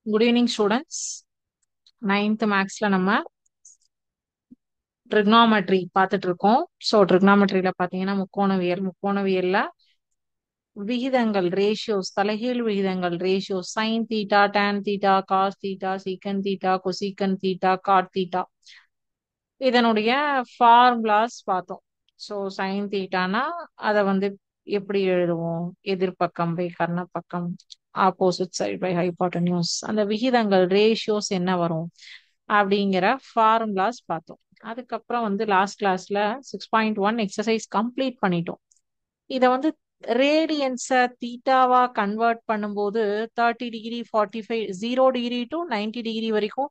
Good evening students. Ninth மேக்ஸ்ல நம்ம trigonometry பார்த்துட்டு இருக்கோம். ஸோ ட்ரிக்னாமெட்ரியில பார்த்தீங்கன்னா முக்கோணவியல்ல விகிதங்கள் ரேஷியோஸ், தலைகீழ் விகிதங்கள் ratios, sine theta, tan theta, cos theta, secant theta, cosecant theta, cot theta, இதனுடைய ஃபார்முலாஸ் பார்த்தோம். ஸோ சைன் தீட்டானா அதை வந்து எப்படி எழுதுவோம்? எதிர்பக்கம் பை கர்ணப்பக்கம், ஆப்போசிட் சைட் பை ஹைபாட்டன்யூஸ், அந்த விகிதங்கள் ரேஷியோஸ் என்ன வரும் அப்படிங்கிற ஃபார்முலாஸ் பார்த்தோம். அதுக்கப்புறம் வந்து லாஸ்ட் கிளாஸ்ல 6.1 எக்ஸசைஸ் கம்ப்ளீட் பண்ணிட்டோம். இதை வந்து ரேடியன்ஸை தீட்டாவா கன்வெர்ட் பண்ணும்போது 30 டிகிரி, 45, 0 டிகிரி டு 90 டிகிரி வரைக்கும்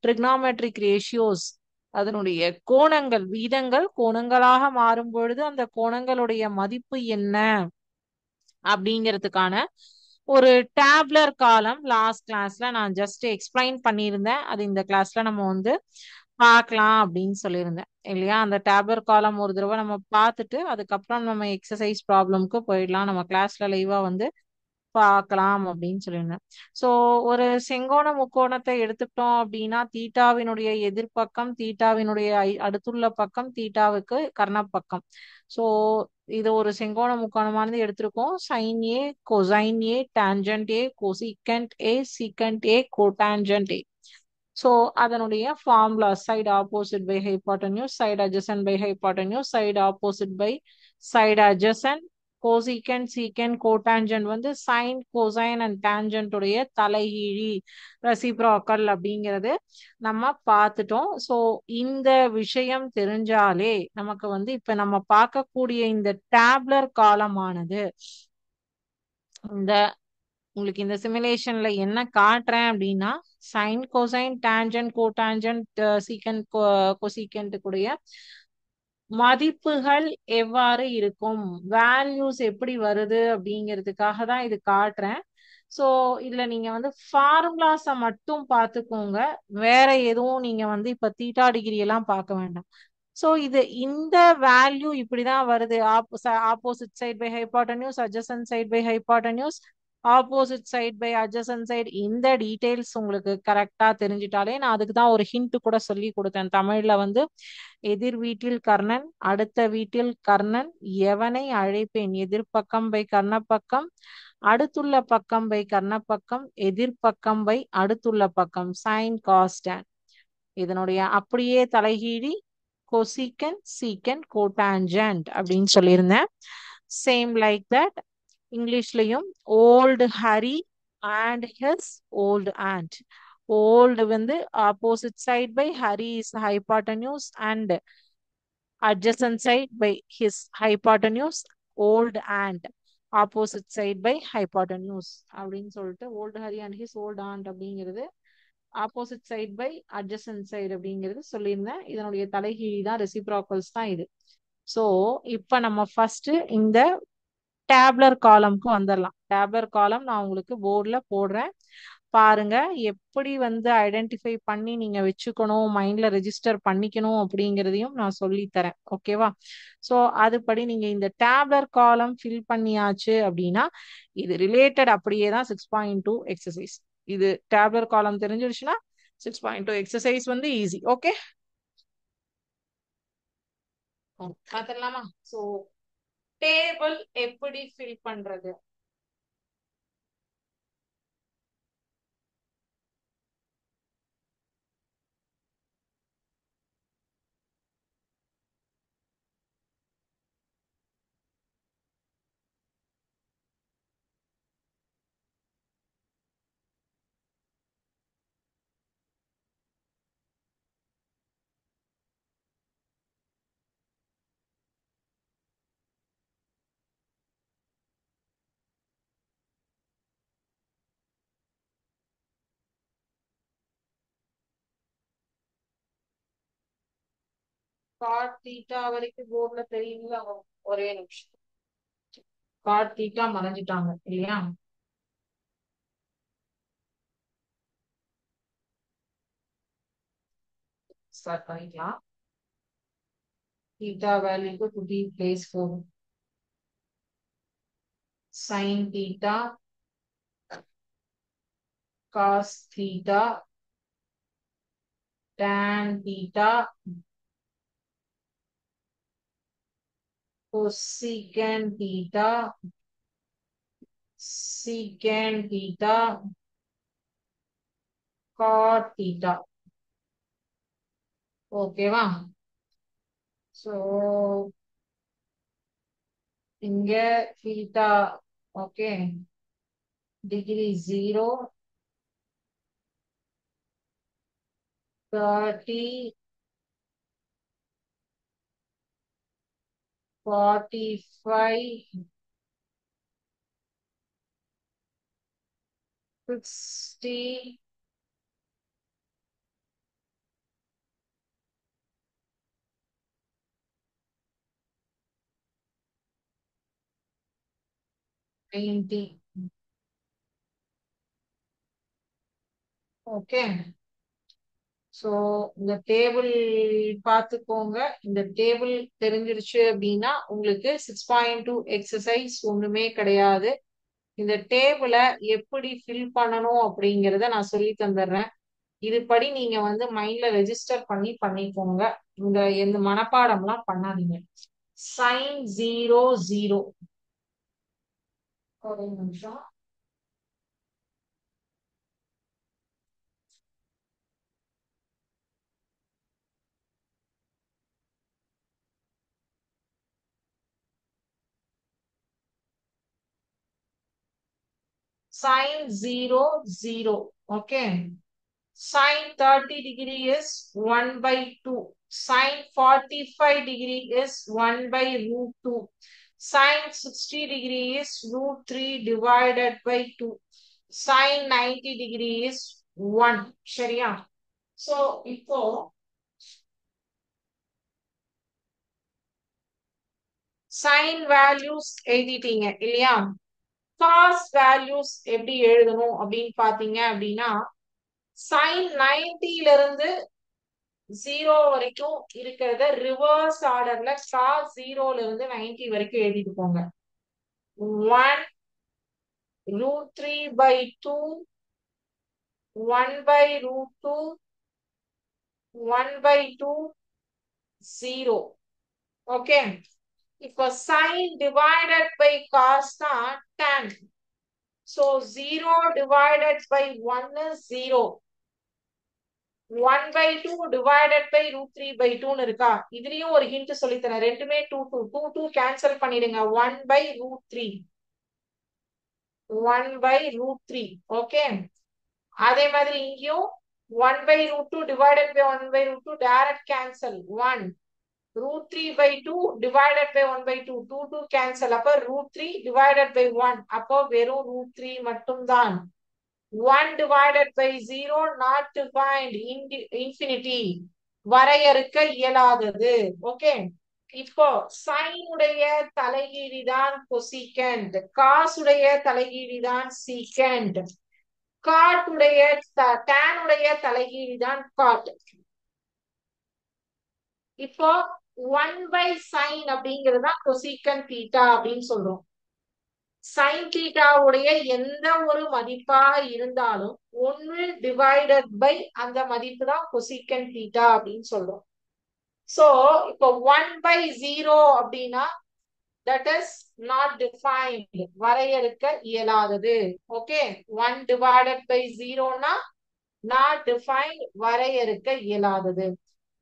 ட்ரிக்னாமெட்ரிக் ரேஷியோஸ், அதனுடைய கோணங்கள் விகிதங்கள் கோணங்களாக மாறும் பொழுது அந்த கோணங்களுடைய மதிப்பு என்ன அப்படிங்கிறதுக்கான ஒரு டேப்லர் காலம் லாஸ்ட் கிளாஸ்ல நான் ஜஸ்ட் எக்ஸ்பிளைன் பண்ணியிருந்தேன். அது இந்த கிளாஸ்ல நம்ம வந்து பார்க்கலாம் அப்படின்னு சொல்லியிருந்தேன் இல்லையா? அந்த டேப்லர் காலம் ஒரு தடவை நம்ம பார்த்துட்டு அதுக்கப்புறம் நம்ம எக்ஸசைஸ் ப்ராப்ளம்க்கு போயிடலாம். நம்ம கிளாஸ்ல லைவா வந்து பார்க்கலாம் அப்படின்னு சொல்லியிருந்தேன். ஸோ ஒரு செங்கோண முக்கோணத்தை எடுத்துட்டோம் அப்படின்னா தீட்டாவினுடைய எதிர்ப்பக்கம், தீட்டாவினுடைய அடுத்துள்ள பக்கம், தீட்டாவுக்கு கர்ணப்பக்கம். ஸோ இது ஒரு செங்கோண முக்கோணமானது எடுத்திருக்கோம். Sine A, cosine A, tangent A, cosecant A, secant A, cotangent A. So அதனுடைய formula side opposite by hypotenuse, side adjacent by hypotenuse, side opposite by side adjacent, cosecant, secant, cotangent வந்து sine, cosine and tangent உடைய தலைகீழி, reciprocal அப்படிங்கிறது நம்ம பார்த்துட்டோம். So இந்த விஷயம் தெரிஞ்சாலே நமக்கு வந்து இப்ப நம்ம பார்க்கக்கூடிய இந்த டேப்லர் காலமானது, இந்த உங்களுக்கு இந்த சிமுலேஷன்ல என்ன காட்டுறேன் அப்படின்னா sine, cosine, tangent, cotangent, secant, cosecant கூடிய மதிப்புகள் எவ்வாறு இருக்கும், வேல்யூஸ் எப்படி வருது அப்படிங்கிறதுக்காக தான் இது காட்டுறேன். ஸோ இதுல நீங்க வந்து ஃபார்முலாஸை மட்டும் பார்த்துக்கோங்க. வேற எதுவும் நீங்க வந்து இப்ப தீட்டா டிகிரி எல்லாம் பார்க்க வேண்டாம். ஸோ இது இந்த வேல்யூ இப்படிதான் வருது. Opposite side by hypotenuse, adjacent side by hypotenuse, opposite side by adjacent side, இந்த டீடைல்ஸ் உங்களுக்கு கரெக்டா தெரிஞ்சிட்டாலே, நான் அதுக்கு தான் ஒரு ஹிண்ட் கூட சொல்லி கொடுத்தேன் தமிழ்ல வந்து, எதிர் வீட்டில் கர்ணன், அடுத்த வீட்டில் கர்ணன், எவனை அழைப்பேன், எதிர்பக்கம் பை கர்ணப்பக்கம், அடுத்துள்ள பக்கம் பை கர்ணப்பக்கம், எதிர்பக்கம் பை அடுத்துள்ள பக்கம், சைன் காஸ் டான். இதனுடைய அப்படியே தலைகீழி கொசிகன், சீக்கன், கோடான்ஜென்ட் அப்படின்னு சொல்லியிருந்தேன். சேம் லைக் தட் இங்கிலீஷ்லயும் old Harry and his old aunt. Old வந்து opposite side by Harry is hypotenuse and adjacent side by his hypotenuse, old and opposite side by hypotenuse அப்படின்னு சொல்லிட்டு old Harry and his old aunt அப்படிங்கிறது opposite side by adjacent side அப்படிங்கிறது சொல்லியிருந்தேன். இதனுடைய தலைகீழி தான், ரெசிப்ராக்கல்ஸ் தான் இது. ஸோ இப்போ நம்ம ஃபர்ஸ்ட் இந்த டேப்லர் காலம்க்கு வந்துடலாம். டேப்லர் காலம் நான் உங்களுக்கு போர்டில் போடுறேன், பாருங்க. எப்படி வந்து ஐடென்டிஃபை பண்ணி நீங்க வச்சுக்கணும், மைண்ட்ல ரெஜிஸ்டர் பண்ணிக்கணும் அப்படிங்கிறதையும் நான் சொல்லி தரேன். ஓகேவா? ஸோ அதுபடி நீங்க இந்த டேப்லர் காலம் ஃபில் பண்ணியாச்சு அப்படின்னா இது ரிலேட்டட் அப்படியே தான் 6.2 எக்ஸசைஸ். இது டேப்லர் காலம் தெரிஞ்சிருச்சுன்னா 6.2 எக்ஸசைஸ் வந்து ஈஸி. ஓகே, பார்த்துடலாமா? ஸோ டேபிள் எப்படி ஃபில் பண்றது? காட் தீட்டா வரைக்கும் போர்ட்ல தெரியுங்களா? ஒரே நிமிஷம். காட் தீட்டா மறைஞ்சிட்டாங்க இல்லையா? ஸ்டார்ட் பண்ணிக்கலாம். theta value to be place for sin theta cos theta, tan theta, cosecant theta, secant theta, cot theta. ஓகேவா? சோ இங்க theta, okay, degree 0, 30, 45, 60, 90. Okay, so இந்த டேபிள் பார்த்துக்கோங்க. இந்த டேபிள் தெரிஞ்சிருச்சு அப்படின்னா உங்களுக்கு 6.2 எக்ஸசைஸ் ஒண்ணுமே கிடையாது. இந்த டேபிளை எப்படி ஃபில் பண்ணணும் அப்படிங்கிறத நான் சொல்லி தந்துடுறேன். இதுபடி நீங்க வந்து மைண்ட்ல ரெஜிஸ்டர் பண்ணி பண்ணிக்கோங்க. இந்த மனப்பாடம்லாம் பண்ணாதீங்க. சைன் 0 0. ஒரு நிமிஷம். Sine 0 0. Okay. Sine 30 degree is 1 by 2. Sine 45 degree is 1 by root 2. Sine 60 degree is root 3 divided by 2. Sine 90 degree is 1. சரியா? So, இப்போ sin values எழுதிட்டீங்க இல்லையா? cos values எப்படி எழுதணும் அப்படின்னு பாத்தீங்க அப்படின்னா sin 90ல இருந்து 0 வரைக்கும் இருக்கிறத ரிவர்ஸ் ஆர்டர்ல cos 0ல இருந்து 90 வரைக்கும் எழுதிட்டு போங்க. 1 root 3 by 2, 1 by root 2, 1 by 2, 0. Okay, இப்போ sin divided by cos தான் tan. So 0 divided by 1 is 0. 1 by 2 divided by root 3 by 2 இருக்கா? இதுலயும் ஒரு ஹிண்ட் சொல்லித்தரேன். ரெண்டுமே 2 2 2 2 கேன்சல் பண்ணிடுங்க. 1 by root 3, 1 by root 3. Okay, அதே மாதிரி இங்கேயும் 1 by root 2 divided by 1 by root 2 direct cancel. 1 root 3 by 2 divided by 1 by 2, 2 2 cancel. அப்ப root 3 divided by 1, அப்போ வெறும் root 3 மட்டும்தான். 1 divided by 0 not defined, infinity, வரையறுக்க இயலாதது. ஓகே, இப்போ sin உடைய தலைகீழிதான் cosecant, cos உடைய தலைகீழிதான் secant, cot உடைய tan உடைய தலைகீழிதான் cot. இப்போ 1 by sin அப்படிங்கிறது தான் cosecant theta அப்படின்னு சொல்றோம். sin theta உடைய எந்த ஒரு மதிப்பா இருந்தாலும் 1 டிவைடட் பை அந்த மதிப்பு தான் cosecant theta அப்படின்னு சொல்றோம். சோ இப்போ 1 by 0 அப்படின்னா that is not defined, வரையறுக்க இயலாதது. ஓகே, 1 divided by 0 னா not defined, வரையறுக்க இயலாதது.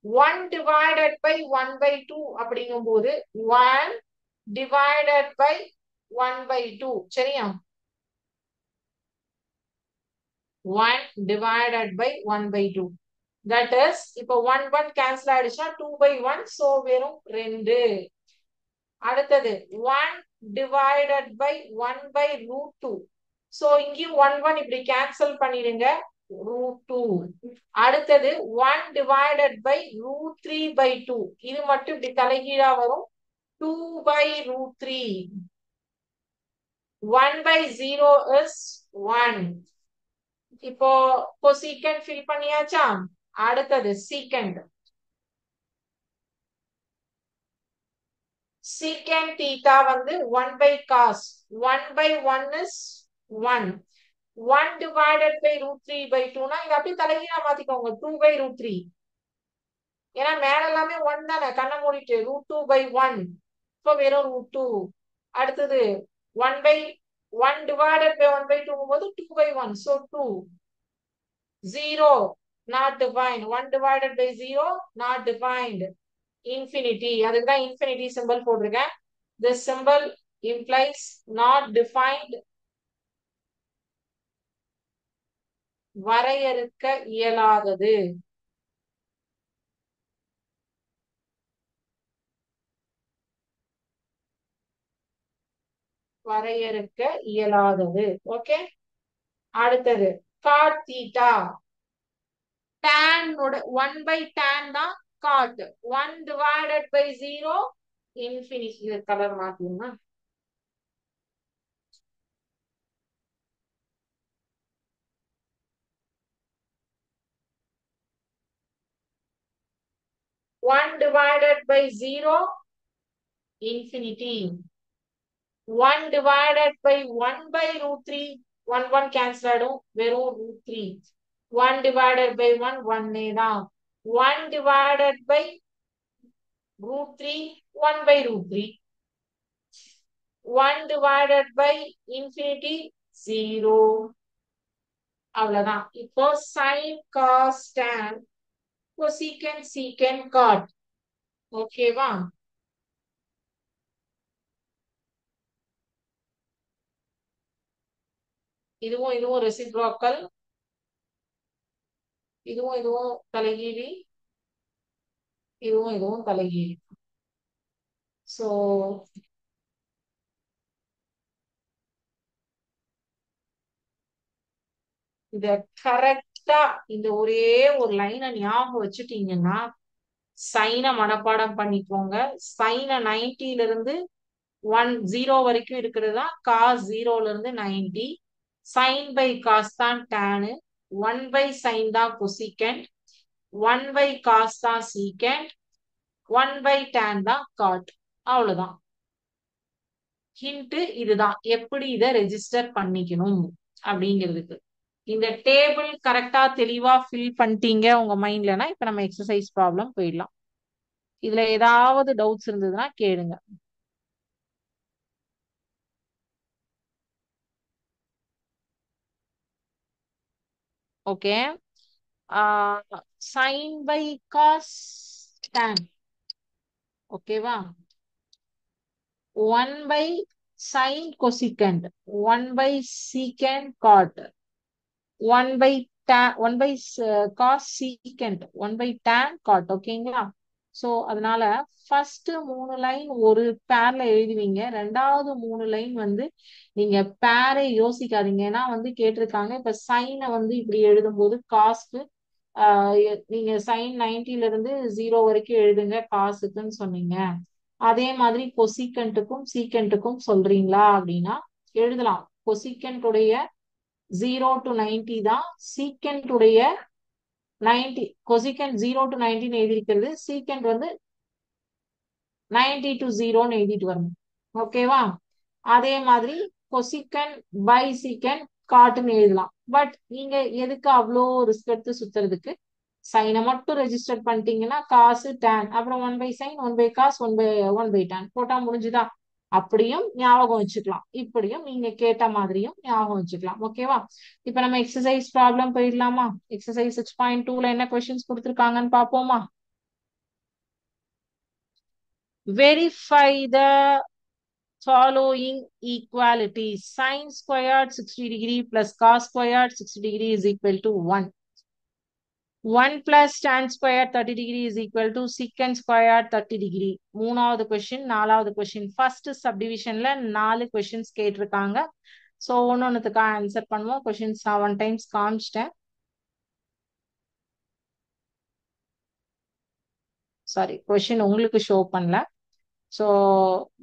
1 divided by 1 by 2 அப்படிங்கும்போது 1 divided by 1 by 2. சரியா? 1 divided by 1 by 2. That is, இப்போ 1 1 cancel ஆயிடுச்சுன்னா 2 by 1, so வெறும் 2. அடுத்தது 1 divided by 1 by root 2. So இங்கேயும் 1 1 இப்படி cancel பண்ணிடுங்க, root 2. அடுத்தது 1 divided by root 3 by 2. இது மட்டும் இப்படி தலைகீழா வரும், 2 by root 3. 1 by 0 is 1. இப்போ cosecant fill பண்ணியாச்சா? அடுத்தது secant. Secant theta வந்து 1 by cos. 1 by 1 is 1. 1 divided by root 3 by 2 னா இங்க அப்படியே தலைகீழா மாத்திக்கோங்க 2 by root 3. ஏன்னா மேல எல்லாமே 1 தானே, கண்ணை மூடிட்டு root 2 by 1. இப்போ வெறும் root 2. அடுத்தது 1 by 1 divided by 1 by 2 போது 2 by 1. So 2. 0 not defined. 1 divided by 0 not defined. Infinity. அதுக்கு தான் infinity symbol போட்டிருக்கேன். This symbol implies not defined. வரையறுக்க இயலாதது. வரையறுக்க இயலாதது. ஓகே, அடுத்தது cot theta. tan 1 by tan தான் cot. 1 divided by 0 infinity. Colour மாத்தீங்கன்னா 1 divided by 0 infinity. 1 divided by 1 by root 3. 1 1 cancel ஆடும், வெறும் root 3. 1 divided by 1 1 தான். 1 divided by root 3 1 by root 3. 1 divided by infinity 0. அவ்வளவுதான். இப்போ sin cos tan cosecant secant cot. ஓகேவா? இதுவும் இதுவும் ரெசிப்ரோக்கல், இதுவும் இதுவும் தலைகீழி, இதுவும் இதுவும் தலைகீழி. சோ இத கரெக்டா இந்த ஒரே ஒரு லைனை ஞாபகம் வச்சுட்டீங்கன்னா சைனை மனப்பாடம் பண்ணிக்கோங்க. சைனை 90ல இருந்து 0 வரைக்கும் இருக்கிறது தான் காஸ் 0ல இருந்து 90. சைன் பை காஸ் தான் டேனு. 1 பை சைன் தான் கொசிகண்ட். 1 பை காஸ் தான் சீக்கண்ட். 1 பை டேன் தான் காட். அவ்வளவுதான். ஹிண்ட் இதுதான் எப்படி இதை ரெஜிஸ்டர் பண்ணிக்கணும் அப்படிங்கிறதுக்கு. இந்த டேபிள் கரெக்டா தெளிவா ஃபில் பண்ணிட்டீங்க உங்க மைண்ட்லனா இப்ப நம்ம எக்ஸசைஸ் ப்ராப்ளம் போயிடலாம். இதுல ஏதாவது டவுட்ஸ் இருந்ததுன்னா கேளுங்க. Okay, sine by cos tan. ஓகேவா? 1 by sin cosecant, 1 by secant cot, 1 by tan, 1 by cos secant, 1 by tan cot. ஓகேங்களா? சோ அதனால ஃபர்ஸ்ட் 3 லைன் ஒரு பேர்ல எழுதுவீங்க. ரெண்டாவது 3 லைன் வந்து நீங்க பேரை யோசிக்காதீங்க. ஏன்னா வந்து கேட்டிருக்காங்க இப்ப சைனை வந்து இப்படி எழுதும்போது காஸ்க்கு நீங்க சைன் 90ல இருந்து 0 வரைக்கும் எழுதுங்க காசுக்குன்னு சொன்னீங்க. அதே மாதிரி கொசிகண்ட்டுக்கும் சீக்கண்ட்டுக்கும் சொல்றீங்களா அப்படின்னா எழுதலாம். கொசிகண்ட்டுடைய 0 to 90 தான், சீக்கண்ட்டுடைய 90. கொசிகண்ட் 0 to 90 எழுதிருக்கிறது, சீக்கண்ட் வந்து 90 to 0 எழுதிட்டு வரணும். ஓகேவா? அதே மாதிரி கொசிகண்ட் பை சீக்கண்ட் காட்டுன்னு எழுதலாம். பட் நீங்க எதுக்கு அவ்வளோ ரிஸ்க் எடுத்து சுத்துறதுக்கு சைனை மட்டும் ரெஜிஸ்டர் பண்ணிட்டீங்கன்னா காசு டேன், அப்புறம் 1 by sine 1 by cos 1 by tan போட்டா முடிஞ்சுதா? அப்படியும் ஞாபகம் வச்சுக்கலாம், இப்படியும் நீங்க கேட்ட மாதிரியும் ஞாபகம் வச்சுக்கலாம். ஓகேவா? இப்ப நம்ம எக்ஸசைஸ் ப்ராப்ளம் போயிடலாமா? எக்ஸசைஸ் 6.2ல என்ன கொஸ்டின்ஸ் கொடுத்துருக்காங்கன்னு பாப்போமா? Verify the following equalities. Sin squared 60 degree plus cos squared 60 degree is equal to 1. 1 plus tan squared 30 degree is equal to secant squared 30 degree. மூணாவது கொஸ்டின், நாலாவது கொஸ்டின். ஃபர்ஸ்ட் சப்டிவிஷன்ல 4 கொஸ்டின்ஸ் கேட்டிருக்காங்க. So ஒன்னொன்னுத்துக்கு answer பண்ணுவோம். Questions நான் 1 times காமிச்சிட்டேன். Sorry, question உங்களுக்கு show பண்ணல. So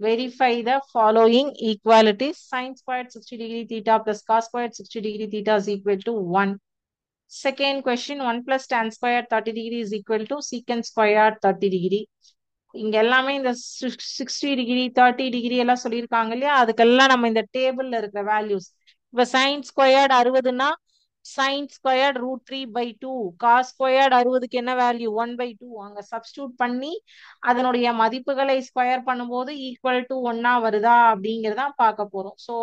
verify the following equalities. Sin squared 60 degree theta plus cos squared 60 degree theta is equal to 1. Second question, 1 plus tan squared 30 degree is equal to secant squared 30 degree. இங்க எல்லாமே இந்த 60 degree 30 degree எல்லாம் சொல்லியிருக்காங்க இல்லையா, அதுக்கெல்லாம் நம்ம இந்த டேபிள்ல இருக்கிற வேல்யூஸ் இப்ப சைன் ஸ்கொயர்ட் 60ன்னா சைன் ஸ்கொயர்ட் √3/2. காஸ் ஸ்கொயர்ட் 60க்கு என்ன வேல்யூ 1/2. அங்க சப்ஸ்டியூட் பண்ணி அதனுடைய மதிப்புகளை ஸ்கொயர் பண்ணும்போது ஈக்குவல் டு ஒன்னா வருதா அப்படிங்கிறத பார்க்க போறோம். ஸோ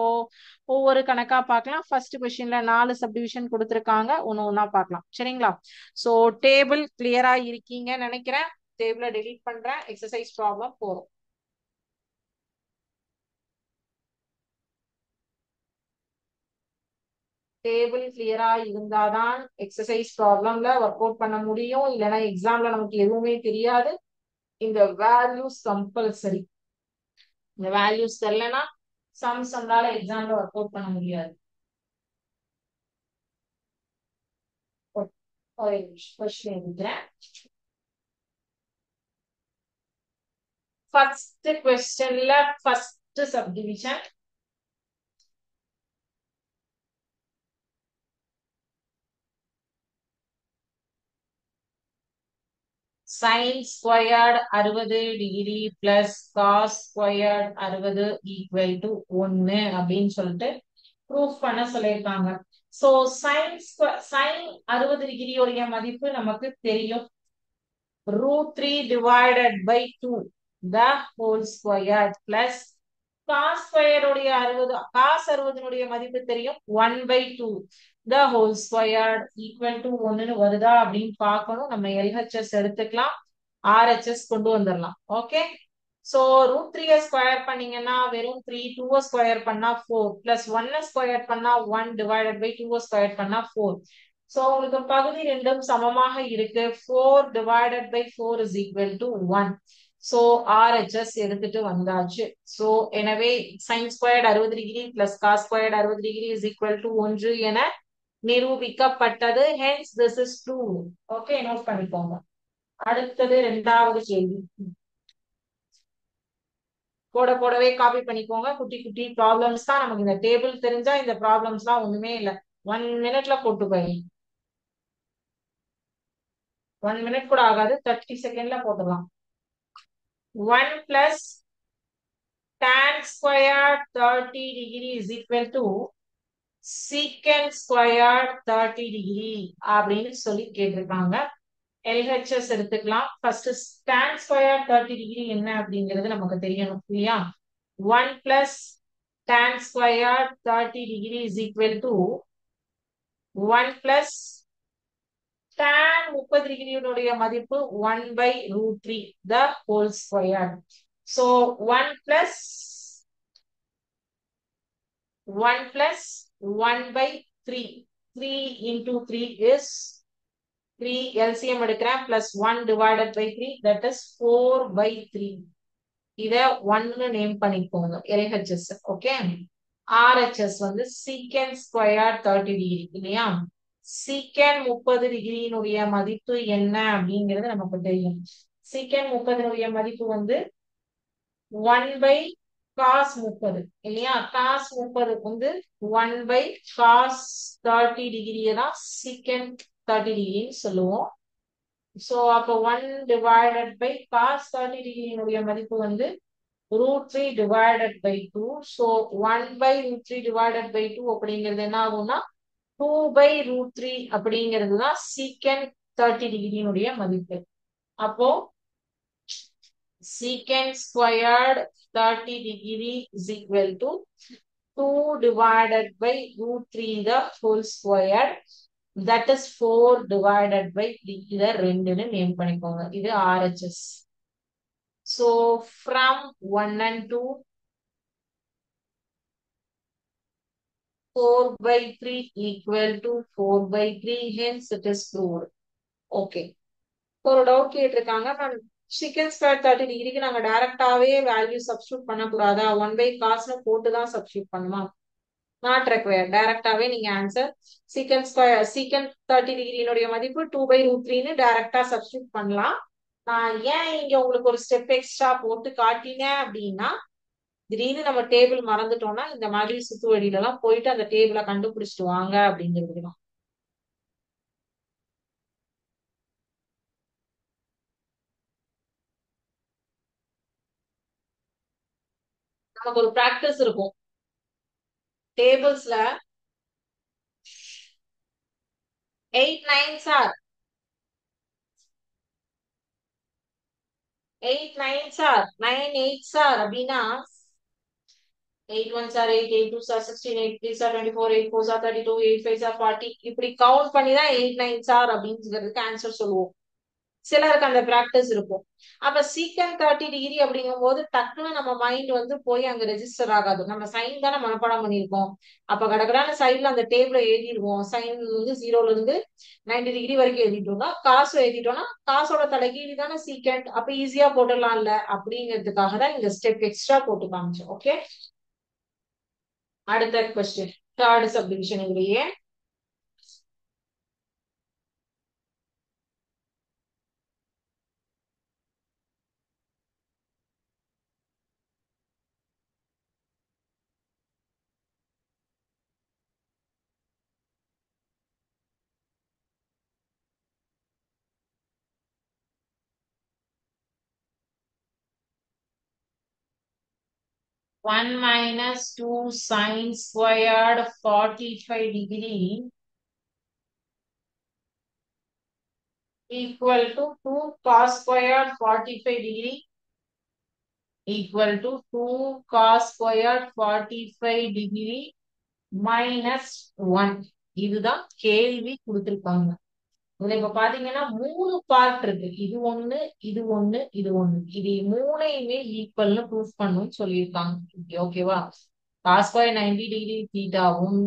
ஒவ்வொரு கணக்கா பார்க்கலாம். ஃபர்ஸ்ட் கொஸ்டின்ல 4 சப்டிவிஷன் கொடுத்துருக்காங்க, ஒன்னு ஒன்னா பார்க்கலாம். சரிங்களா? ஸோ டேபிள் கிளியரா இருக்கீங்க நினைக்கிறேன். டேபிளை டெலீட் பண்றேன். எக்ஸசைஸ் ப்ராப்ளம் போறோம். டேபிள் கிளியரா இருந்தாதான் எக்ஸசைஸ் ப்ராப்ளம்ல ஒர்க் அவுட் பண்ண முடியும். இல்லைன்னா எக்ஸாம்ல நமக்கு எதுவுமே தெரியாது. இந்த வேல்யூஸ் கம்பல்சரி. இந்த வேல்யூஸ் தெரியலனா சம்ஸ் நம்மளால எக்ஸாம்ல ஒர்க் அவுட் பண்ண முடியாது. ஒரு கொஸ்டின் எழுதுறேன். ஃபர்ஸ்ட் கொஸ்டின்ல first subdivision sine squared 60° plus cos squared 60 equal to 1 அப்படின்னு சொல்லிட்டு ப்ரூஃப் பண்ண சொல்லியிருக்காங்க. சோ சைன் 60° உடைய மதிப்பு நமக்கு தெரியும். √3 divided by 2 the whole square plus cos square உடைய 60 cos 60 மதிப்பு தெரியும் 1/2 the whole square equal to 1 வருதா அப்படின்னு பார்க்கணும். நம்ம LHS எடுத்துக்கலாம், RHS கொண்டு வந்துடலாம். ஓகே, சோ √3 ஸ்கொயர் பண்ணீங்கன்னா வெறும் 3, 2 ஸ்கொயர் பண்ணா 4 பிளஸ் 1 ஸ்கொயர் பண்ணா 1 டிவைடட் பை 2 ஸ்கொயர் பண்ணா 4. சோ உங்களுக்கு பகுதி ரெண்டும் சமமாக இருக்கு. 4 divided by 4 is equal to 1. So RHS எடுத்துட்டு வந்தாச்சு. சோ எனவே sin squared 60° plus cos squared 60° is equal to 1 என நிரூபிக்கப்பட்டது. Hence this is true. Okay, note பண்ணிக்கோங்க. அடுத்தது இரண்டாவது கேள்வி. போடவே காப்பி பண்ணிக்கோங்க. குட்டி குட்டி ப்ராப்ளம்ஸ் தான். நமக்கு இந்த டேபிள் தெரிஞ்சா இந்த ப்ராப்ளம்ஸ்லாம் ஒண்ணுமே இல்லை. 1 மினிட்ல போட்டு போய் 1 மினிட் கூட ஆகாது, 30 செகண்ட்ல போட்டுடலாம். 1 plus tan squared 30° is equal to secant squared 30° அப்படின்னு சொல்லி கேட்டிருக்காங்க. LHS எடுத்துக்கலாம். ஃபர்ஸ்ட் tan squared 30° என்ன அப்படிங்கிறது நமக்கு தெரியணும் இல்லையா? 1 plus tan squared 30° is equal to 1 plus tan 30° மதிப்பு 1/√3 the whole square. So 1 plus 1/3. 3 into 3 is 3. LCM எடுக்கிறேன். plus 1 divided by 3 that is 4/3. இத 1 நேம் பண்ணிக்கோங்க LHS. ஓகே, RHS வந்து secant square 30° இல்லையா? secant 30° மதிப்பு என்ன அப்படிங்கிறது நமக்கு தெரியும். secant 30 மதிப்பு வந்து 1/cos 30 இல்லையா? cos 30 வந்து 1/cos 30° தான் secant 30° சொல்லுவோம். சோ அப்போ 1 divided by cos 30° மதிப்பு வந்து √3 divided by 2. So 1/√3 divided by 2 அப்படிங்கிறது என்ன ஆகும்னா 2/√3 அப்படிங்கிறது தான் secant 30° மதிப்பு. அப்போ secant squared 30° is equal to 2 divided by √3 the whole square. That is 4 divided by 3. இத 2ன்னு நேம் பண்ணிக்கோங்க. இது RHS. So from 1 and 2, 4/3 equal to 4/3. Hence it is proved. Okay. ஒரு டவுட் கேட்டிருக்காங்க, மேம் secant square 30°க்கு நாங்க டைரக்டாவே value substitute பண்ணக்கூடாதா? 1/cos போட்டு தான் substitute பண்ணுமா? Not required. டைரக்டாவே நீங்க ஆன்சர் secant 30°னுடைய மதிப்பு 2/√3ன்னு டைரக்டா சப்ஸ்டியூட் பண்ணலாம். நான் ஏன் இங்க உங்களுக்கு ஒரு ஸ்டெப் எக்ஸ்ட்ரா போட்டு காட்டினேன் அப்படின்னா, திடீர்னு நம்ம டேபிள் மறந்துட்டோம்னா இந்த மாதிரி சுத்து வழியில எல்லாம் போயிட்டு அந்த டேபிளை கண்டுபிடிச்சிட்டு வாங்க அப்படிங்கிறது தான். நமக்கு ஒரு பிராக்டிஸ் இருக்கும் டேபிள்ஸ்ல. 8 9s are 8 9s are 9 8s are அப்படின்னா 8 1s are 8 8 2s are 16 8 3s are 24 8 4s are 32 8 5s are 40 இப்படி கவுண்ட் பண்ணி தான் 8 9s are அப்படிங்கிறதுக்கு ஆன்சர் சொல்லுவோம். சிலருக்கு அந்த பிராக்டிஸ் இருக்கும். அப்ப சீக்கன் 30 டிகிரி அப்படிங்கும் போது டக்குன்னு நம்ம மைண்ட் வந்து போய் அங்க ரெஜிஸ்டர் ஆகாது. நம்ம சைன் தானே மனப்பாடம் பண்ணியிருக்கோம். அப்ப கடகடான சைட்ல அந்த டேபிள எழுதிடுவோம். சைன் வந்து 0ல இருந்து 90 டிகிரி வரைக்கும் எழுதிட்டோம்னா காசு எழுதிட்டோம்னா காசோட தலைகீழி தானே சீக்கண்ட். அப்ப ஈஸியா போட்டுடலாம்ல அப்படிங்கிறதுக்காக தான் இந்த ஸ்டெப் எக்ஸ்ட்ரா போட்டு காமிச்சோம். ஓகே, அடுத்த கொஸ்டின். தேர்ட் சப்டிவிஷன் இதுலயே 1 minus 2 sine squared 45 degree equal to 2 cos squared 45 degree equal to 2 cos squared 45 degree minus 1. இதுதான் கேள்வி கொடுத்திருக்காங்க. இதுல இப்ப பாத்தீங்கன்னா 3 பார்ட் இருக்கு. இது ஒண்ணு, இது ஒண்ணு, இது ஒண்ணு. இது மூணையுமே ஈக்குவல்னு ப்ரூஃப் பண்ணணும்னு சொல்லியிருக்காங்க. ஓகேவா? cos ஸ்கொயர் 90 டிகிரி தீட்டாவும்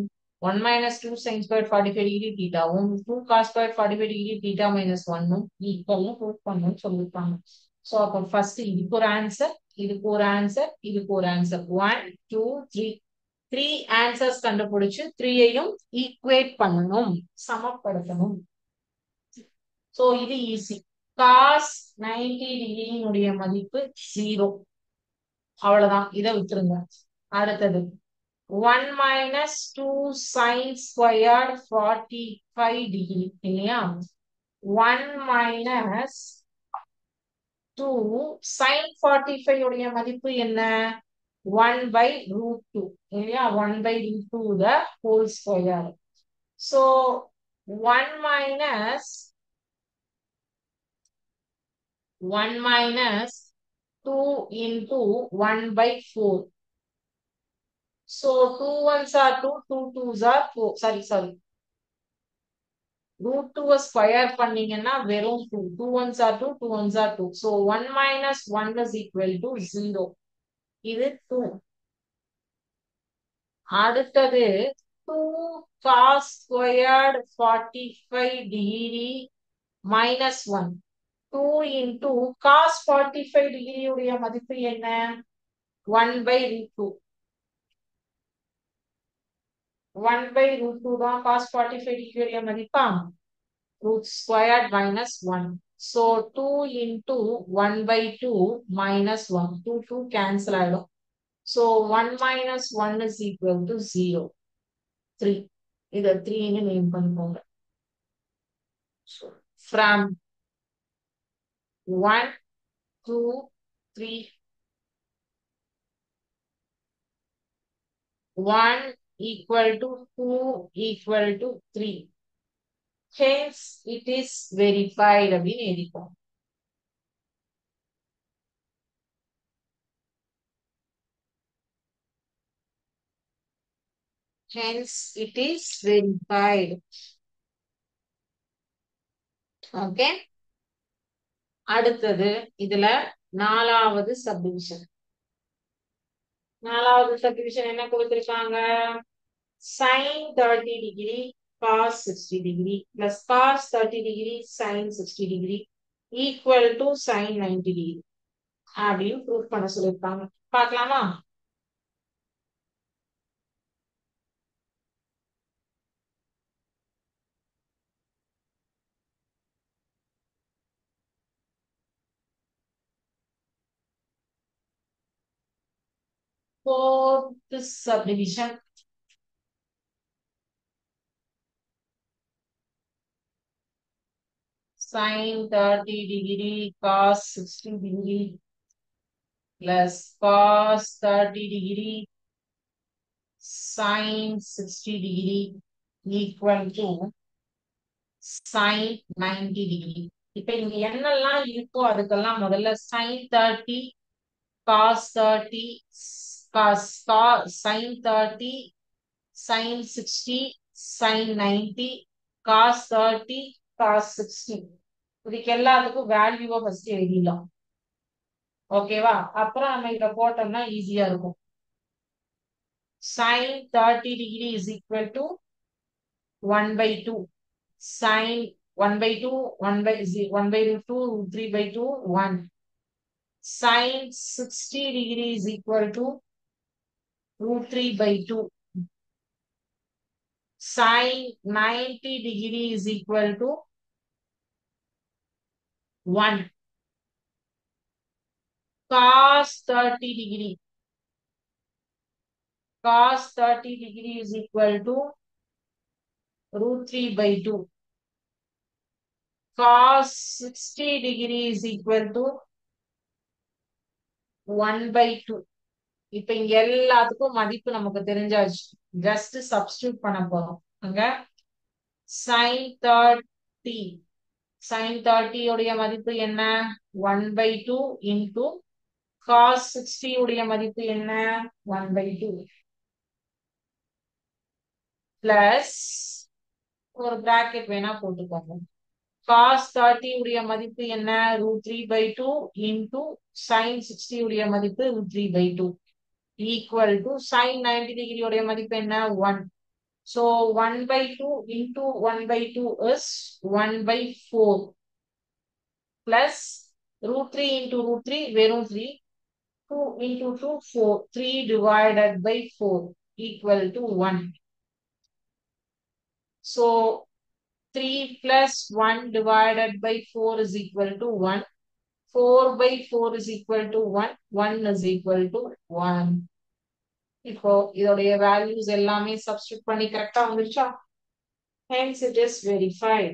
1 மைனஸ் 2 sin ஸ்கொயர் 45 டிகிரி தீட்டாவும் 2 cos square 45 degree theta minus 1ம் ஈக்குவல்னு ப்ரூஃப் பண்ணணும்னு சொல்லியிருக்காங்க. ஸோ அப்போ ஃபர்ஸ்ட் இதுக்கு ஒரு ஆன்சர், இதுக்கு ஒரு ஆன்சர், இதுக்கு ஒரு ஆன்சர். 1 2 3 த்ரீ ஆன்சர்ஸ் கண்டுபிடிச்சு த்ரீயையும் ஈக்குவேட் பண்ணணும், சமப்படுத்தணும். சோ இது ஈஸி. காஸ் 90 டிகிரியினுடைய மதிப்பு 0. அவ்வளவுதான், இதை விட்டுருங்க. அடுத்தது 1 மைனஸ் 2 சைன் ஸ்கொயர்ட் 45 டிகிரி இல்லையா? 1 மைனஸ் 2 சைன் 45 உடைய மதிப்பு என்ன? 1 பை ரூட் 2 இல்லையா? 1 by root 2 the whole square. So 1 minus 1 minus 2 into 1 by 4. So 2 ones are 2, 2 twos are 4. Sorry. Root 2 square பண்ணீங்கன்னா வெறும் 2. 2 ones are 2, 2 ones are 2. So 1 minus 1 is equal to 0. இது 2. அடுத்தது 2 cos squared 45 degree minus 1. 2 into cos 45 degree உடைய மதிப்பு என்ன? 1 by root 2. 1 by root 2 தான் cos 45 degree உடைய மதிப்பா? root squared minus 1. So 2 into 1 by 2 minus 1. 2 2 cancel ஆயிடும். So 1 minus 1 is equal to 0. 3. இதை 3 ன்னு நேம் பண்ணிக்கோங்க. So, from 1 2 3 1 equal to 2 equal to 3. Hence it is verified அப்படின்னு எழுதிப்போம். Hence it is verified. Okay, அடுத்தது இதுல நாலாவது சப்டிவிஷன். நாலாவது சப்டிவிஷன் என்ன கொடுத்திருக்காங்க? sin 30 degree cos 60 degree plus cos 30 degree sin 60 degree equal to sin 90 degree அப்படின்னு prove பண்ண சொல்லியிருக்காங்க. பார்க்கலாமா? Fourth subdivision. Sin 30 degree cos 60 degree plus cos 30 degree sin 60 degree equal to sin 90 degree. இப்ப இங்க என்னெல்லாம் இருக்கோ அதுக்கெல்லாம் முதல்ல sin 30, cos 30, sin 30, sin 60, sin 90, cos 30, cos 60. இதுக்கு எல்லாத்துக்கும் வேல்யூவை ஃபர்ஸ்ட் எழுதிடலாம். ஓகேவா? அப்புறம் நம்ம இங்க போட்டோம்னா ஈஸியா இருக்கும். sin 30 degree is equal to 1 by 2. Sin 1 by 2, 1 by 0, 1 by root 2, root 3 by 2, 1. Sin 60 degree is equal to root 3 by 2. Sin 90 degree is equal to 1. Cos 30 degree. Cos 30 degree is equal to root 3 by 2. Cos 60 degree is equal to 1 by 2. இப்ப இங்க எல்லாத்துக்கும் மதிப்பு நமக்கு தெரிஞ்சாச்சு. Just substitute பண்ண போறோம். அங்க sin 30. sin 30 உடைய மதிப்பு என்ன? 1 by 2 into cos 60 உடைய மதிப்பு என்ன? 1 by 2 plus ஒரு பிராக்கெட் வேணா போட்டுக்கோங்க. cos 30 உடைய மதிப்பு என்ன? root 3 by 2 into sin 60 உடைய மதிப்பு root 3 by 2 equal to sin 90 degree உடைய மதிப்பு என்ன? 1. So 1 by 2 into 1 by 2 is 1 by 4 plus root 3 into root 3 வெறும் 3. 2 into 2 4. 3 divided by 4 equal to 1. So 3 plus 1 divided by 4 is equal to 1. 4 by 4 is equal to 1. 1 is equal to 1. இப்போ இதோடைய values எல்லாமே substitute பண்ணி கரெக்டா வந்துருச்சா? Hence it is verified.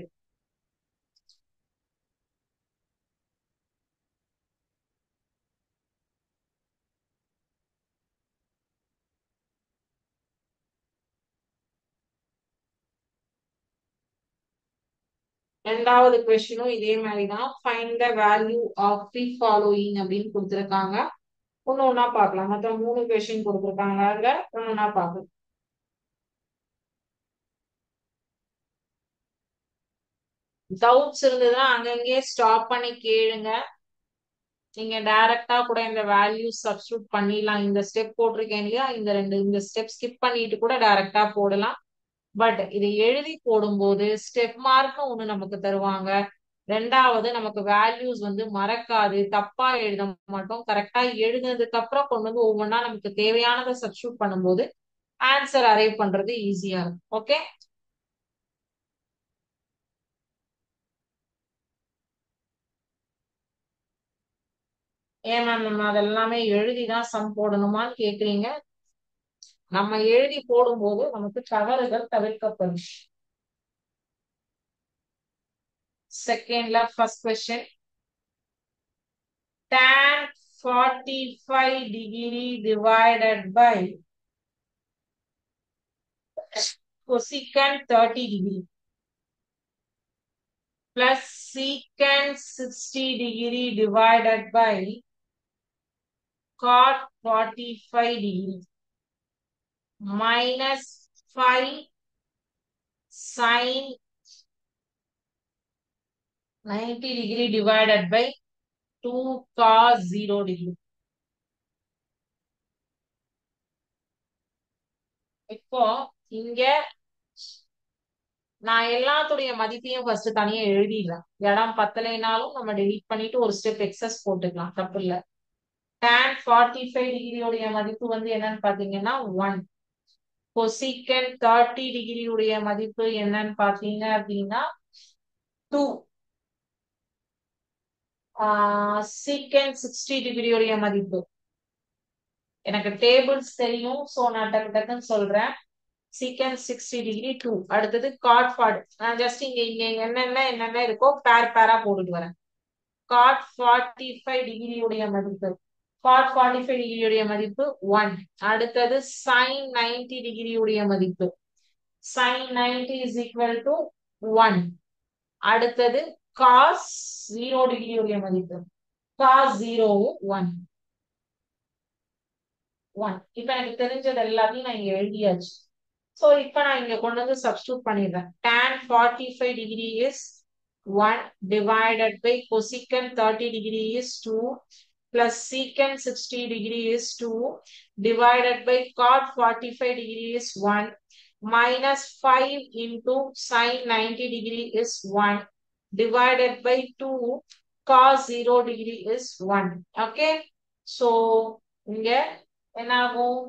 ரெண்டாவது கொஸ்டினும் இதே மாதிரி தான். Find the value of the following அப்படின்னு கொடுத்துருக்காங்க. ஒன்னு ஒன்னா பார்க்கலாம். மொத்தம் 3 கொஸ்டின் கொடுத்துருக்காங்க. அதுல ஒன்னு ஒன்னா பார்க்கலாம். டவுட்ஸ் இருந்ததுன்னா அங்கங்கே ஸ்டாப் பண்ணி கேளுங்க. நீங்க டைரக்டா கூட இந்த வேல்யூ சப்ஸ்டிட்யூட் பண்ணிடலாம். இந்த ஸ்டெப் போட்டிருக்கேன் இல்லையா, இந்த ஸ்டெப் ஸ்கிப் பண்ணிட்டு கூட டைரக்டா போடலாம். பட் இதை எழுதி போடும்போது ஸ்டெப் மார்க் ஒண்ணு நமக்கு தருவாங்க. ரெண்டாவது நமக்கு வேல்யூஸ் வந்து மறக்காது, தப்பா எழுத மாட்டோம். கரெக்டா எழுதுனதுக்கு அப்புறம் கொண்டு வந்து ஒவ்வொன்றா நமக்கு தேவையானதை சப்ஸ்டிட்யூட் பண்ணும்போது ஆன்சர் அரைவ் பண்றது ஈஸியா இருக்கும். ஓகே, ஏன் மேம் நம்ம அதெல்லாமே எழுதிதான் சம் போடணுமான்னு கேக்குறீங்க. நம்ம எழுதி போடும்போது நமக்கு தவறுகள் தவிர்க்கப்படும். செகண்ட்ல first question, tan 45 degree divided by cosecant 30 degree plus secant 60 degree divided by cot 45 degree minus 5 sin 90 degree divided by 2 cos 0 degree. இப்போ இங்க நான் எல்லாத்துடைய மதிப்பையும் ஃபர்ஸ்ட் தனியா எழுதிடுறேன். இடம் பத்தலைனாலும் நம்ம டெலீட் பண்ணிட்டு ஒரு ஸ்டெப் எக்ஸஸ் போட்டுக்கலாம், தப்பு இல்ல. tan 45 டிகிரி உடைய மதிப்பு வந்து என்னன்னு பாத்தீங்கன்னா 1. cosecant 30 டிகிரி உடைய மதிப்பு என்னன்னு பாத்தீங்க அப்படின்னா 2. secant 60 டிகிரி உடைய மதிப்பு எனக்கு டேபிள்ஸ் தெரியும், சோ நான் டக்கு டக்குன்னு சொல்றேன். secant 60 degree 2. அடுத்தது cot 40. நான் ஜஸ்ட் இங்க இங்க என்னென்ன இருக்கோ பேரா போட்டுட்டு வரேன். cot 45 டிகிரி உடைய மதிப்பு, cot 45 டிகிரி உடைய மதிப்பு 1. அடுத்தது sin 90 டிகிரி உடைய மதிப்பு, sin 90 is equal to 1. அடுத்தது cos 0 டிகிரி உடைய மதிப்பு cos 0 1 1. இப்ப எனக்கு தெரிஞ்சது எல்லாத்தையும் நான் இங்க எழுதியாச்சு. சோ இப்ப நான் இங்க கொண்டு வந்து சப்ஸ்டியூட் பண்ணிடுறேன். tan 45 degree is 1 divided by cosecant 30 degree is 2 plus secant 60 degree is 2 divided by cot 45 degree is 1 minus 5 into sin 90 degree is 1 divided by 2 cos 0 degree is 1. Okay. So இங்க என்ன ஆகும்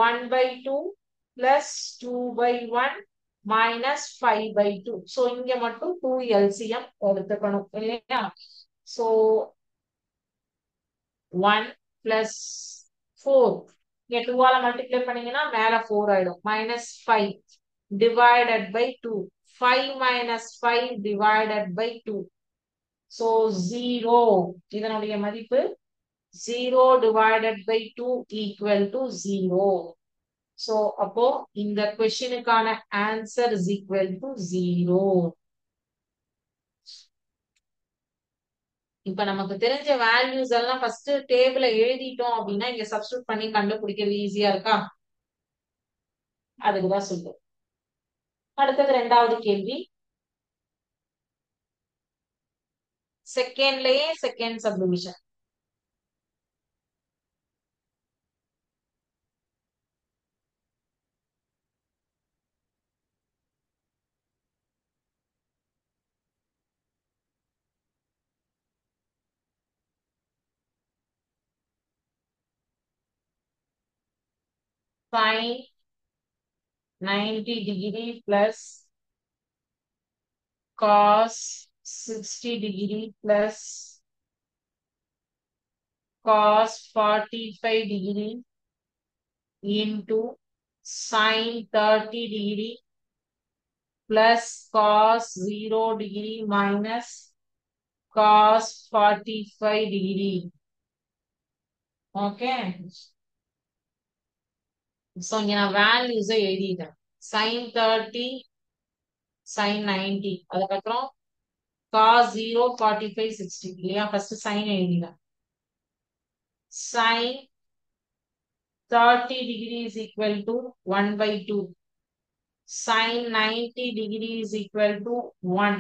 1 by 2 plus 2 by 1 minus 5 by 2. So இங்க மட்டும் 2 LCM எடுத்துக்கணும் இல்லையா? So 1 plus 4 இங்க 2 ஆல multiply பண்ணீங்கன்னா மேல 4 ஆயிடும் minus 5 divided by 2 5 minus 5 divided by 2 so 0 இதனுடைய மதிப்பு 0 divided by 2 equal to 0. So அப்போ இந்த கொஸ்டினுக்கான answer is equal to 0. இப்ப நமக்கு தெரிஞ்ச வேல்யூஸ் எல்லாம் ஃபர்ஸ்ட் டேபிள்ல எழுதிட்டோம் அப்படின்னா இங்க சப்ஸ்டிட்யூட் பண்ணி கண்டுபிடிக்கிறது ஈஸியா இருக்கா? அதுக்குதான் சொல்லுவோம். அடுத்தது ரெண்டாவது கேள்வி. செகண்ட்லயே second subdivision. Sin 90 degree plus cos 60 degree plus cos 45 degree into sin 30 degree plus cos 0 degree minus cos 45 degree. Okay. So இங்க நான் வேல்யூஸ் எழுதிட்டேன். sin 30 sin 90 அதுக்கப்புறம் cos 0 45 60 இல்லையா? ஃபர்ஸ்ட் sin எழுதிட்டேன். sin 30 degree is equal to 1 by 2. Sin 90 degree is equal to 1.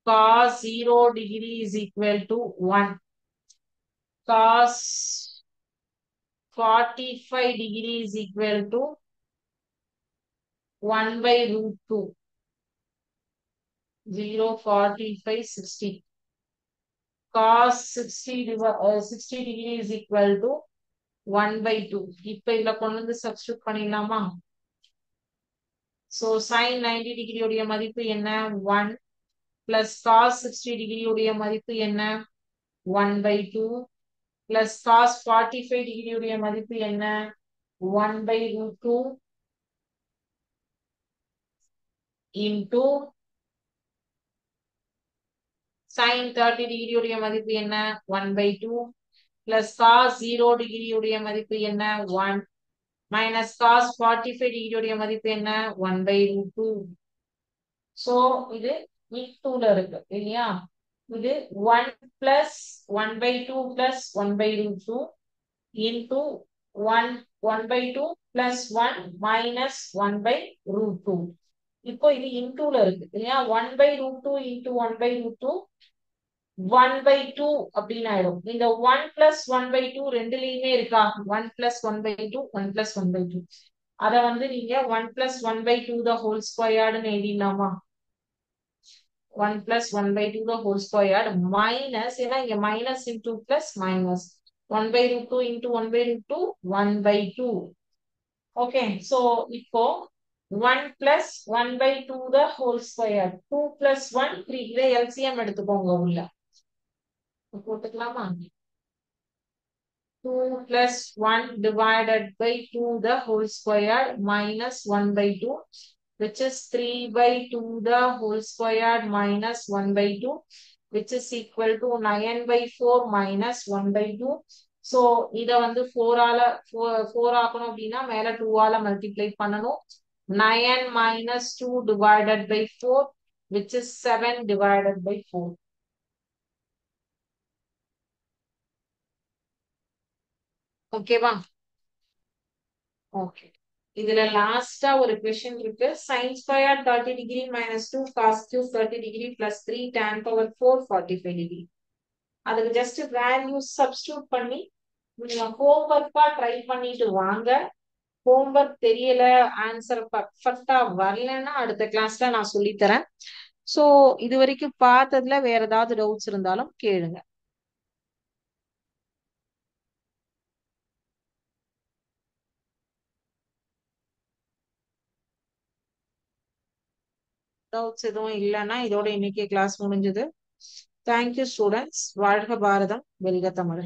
Cos 0 degree is equal to 1. Cos 45 degree is equal to 1 by root 2. 0, 45, 60. Cos 60 degree is equal to 1 by 2. இப்ப இதுல கொண்டு வந்து substitute பண்ணிடலாமா? So sin 90 degree உடைய மதிப்பு என்ன? 1 plus cos 60 degree உடைய மதிப்பு என்ன? 1 by 2 plus cos 45 degree உடைய மதிப்பு என்ன? 1 by root 2 into sin 30 degree உடைய மதிப்பு என்ன? 1 by 2 plus cos 0 degree உடைய மதிப்பு என்ன? 1 minus cos 45 degree உடைய மதிப்பு என்ன? 1 by root 2. So இது into இருக்கு இல்லையா? இது 1 plus 1 by 2 plus 1 by root 2 into 1 by 2 plus 1 minus 1 by root 2. இப்போ இது இன்டூல இருக்கு இல்லையா? 1 by root 2 into 1 by root 2 1 by 2 அப்படின்னு ஆயிடும். இந்த 1 plus 1 by 2 ரெண்டுலயுமே இருக்கா? 1 plus 1 by 2 1 plus 1 by 2 அத வந்து நீங்க 1 plus 1 by 2 the whole squared எழுதிடலாமா? 1 plus 1 by 2 the whole squared minus ஏன்னா இங்க minus into plus minus 1 by root 2 into 1 by root 2 1 by 2. Okay, so இப்போ 1 plus 1 by 2 the whole squared 2 plus 1 3 இதை LCM எடுத்துக்கோங்க உள்ள போட்டுக்கலாமா? 2 plus 1 divided by 2 the whole square minus 1 by 2 which is 3 by 2 the whole square minus 1 by 2 which is equal to 9 by 4 minus 1 by 2. So இத வந்து 4 ஆக்கணும் அப்படின்னா மேல 2 ஆல மல்டிப்ளை பண்ணணும். 9 minus 2 divided by 4 which is 7 divided by 4. ஓகேவா? Okay. இதுல லாஸ்டா ஒரு கொஸ்டின் இருக்கு. sin square 30 degree minus 2 cos cube 30 degree plus 3 tan power 4 45 degree. அதுக்கு ஜஸ்ட் வேல்யூ சப்ஸ்டியூட் பண்ணி நீங்க ஹோம்ஒர்க்கா ட்ரை பண்ணிட்டு வாங்க. ஹோம்ஒர்க் தெரியல, ஆன்சர் பர்ஃபெக்டா வரலன்னா அடுத்த கிளாஸ்ல நான் சொல்லி தரேன். சோ இது வரைக்கும் பார்த்ததுல வேற ஏதாவது டவுட்ஸ் இருந்தாலும் கேளுங்க. டவுட்ஸ் எதுவும் இல்லைன்னா இதோட இன்னைக்கு கிளாஸ் முடிஞ்சது. Thank you students. வாழ்க பாரதம், வெல்க தமிழ்.